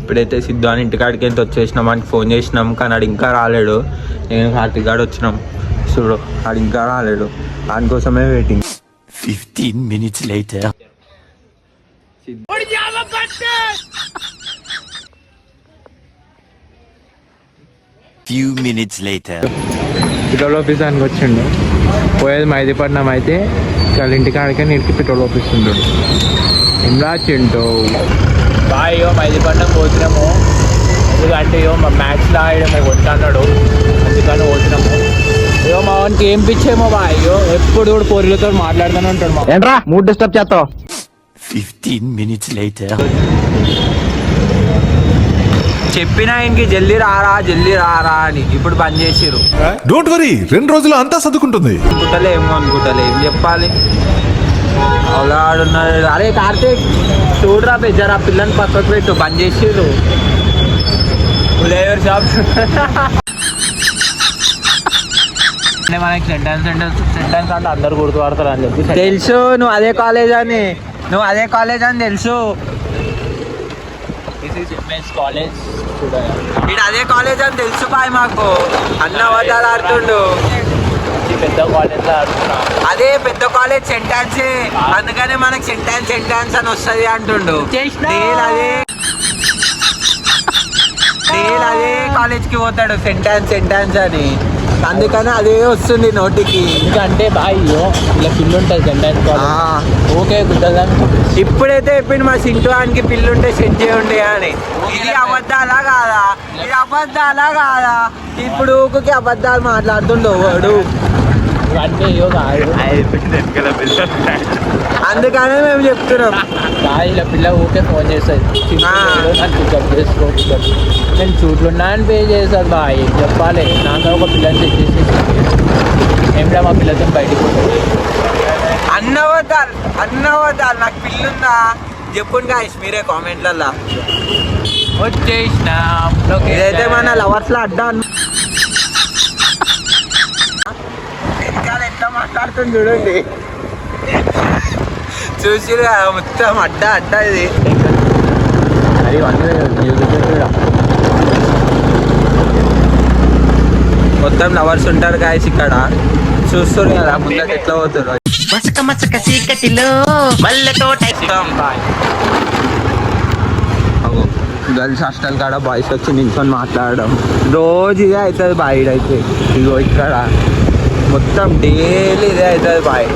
ఇప్పుడైతే సిద్ధు అని ఇంటికాడికి ఎంత వచ్చేసినాం అని ఫోన్ చేసినాం, కానీ ఆడు ఇంకా రాలేడు. నేను కార్తిక్ గాడు వచ్చినాం చూడు, ఆడు ఇంకా రాలేడు. దానికోసమే waiting. 15 minutes later. Few minutes later. Petrol office దానికి వచ్చిండు. పోయేది మైదీపట్నం అయితే వాళ్ళ ఇంటికాడికే నీటికి పెట్రోల్ ఆఫీస్ ఉంటాడు. ఇంకా చింటూ బాయో మైదీపట్నం పోతున్నాము, ఎందుకంటే మా మ్యాచ్లో ఆడేమో కొట్టాడు, అందుకని పోతున్నాము. మా వానికి ఏం పిచ్చేమో బాయ్యో, ఎప్పుడు కూడా పొరుగులతో మాట్లాడుతూనే ఉంటాడు. మా ఏంట్రా మూడ్ డిస్టర్బ్ చేస్తావు. 15 minutes later. చెప్పినా ఇంక జల్దీ రారా అని, ఇప్పుడు బంద్ చేసిరు. డోంట్ వరీ, 2 రోజులు అంతా సర్దుకుంటుంది. అనుకుంటలే ఏం చెప్పాలి. అలాడున్నాడు. అరే కార్తీక్ చూడరా పెద్దరా, పిల్లని పక్కకు పెట్టు, బంద్ చేసిరు. ఫ్లేవర్ షాప్ మనకి సెంటెన్స్ అంటే అందరు గుర్తుపడతారు అని చెప్పి తెలుసు. నువ్వు అదే కాలేజ్ అని తెలుసు. ఇది అదే కాలేజ్ అని తెలుసు బాయ్, మాకు అన్న అవతాలు ఆడుతుండు. పెద్ద కాలేజ్ ఆడుతున్నా, అదే పెద్ద కాలేజ్ సెంటాన్స్, అందుకనే మనకి సెంటాన్స్ అని వస్తుంది అంటుండు. అదే కాలేజ్ కి పోతాడు సెంటాన్స్ అని, అందుకని అదే వస్తుంది నోటికి. అంటే బాయ్ ఇలా పిల్లు ఉంటుంది సెంటెన్స్. ఓకే ఇప్పుడైతే చెప్పిండు మా సింటువానికి పిల్లుంటే సెట్ చేయండి అని. ఇది అబద్ధాలా కాదా? ఇప్పుడు ఊరికి అబద్ధాలు మాట్లాడుతుండు వాడు. అందుకనే మేము చెప్తున్నాం. ఇలా పిల్ల ఊకే ఫోన్ చేస్తుంది, నేను చూట్లున్నా అని పే చేస్తాను బాయ్. చెప్పాలి నాకు ఒక పిల్లని సెట్ చేసి ఏమిటా మా పిల్లతో బయటికి పోతుంది. అన్నవద్దాలు నాకు పిల్లుందా చెప్పుండి గాయస్ మీరే కామెంట్లల్లో. వచ్చేసిన ఇదైతే మన లవర్స్ లో అడ్డా ఎట్లా మాట్లాడుతుంది చూడండి, చూసిరు కదా మొత్తం అడ్డా ఇది. మొత్తం లవర్స్ ఉంటారు గాయస్ ఇక్కడ, చూస్తారు కదా ముందర ఎట్లా పోతారు. గర్ల్స్ హాస్టల్ కాడ బాయ్స్ వచ్చి నిల్చొని మాట్లాడడం రోజు ఇదే అవుతుంది బాయ్. అయితే ఇగో ఇక్కడ మొత్తం డైలీ ఇదే అవుతుంది బాయ్.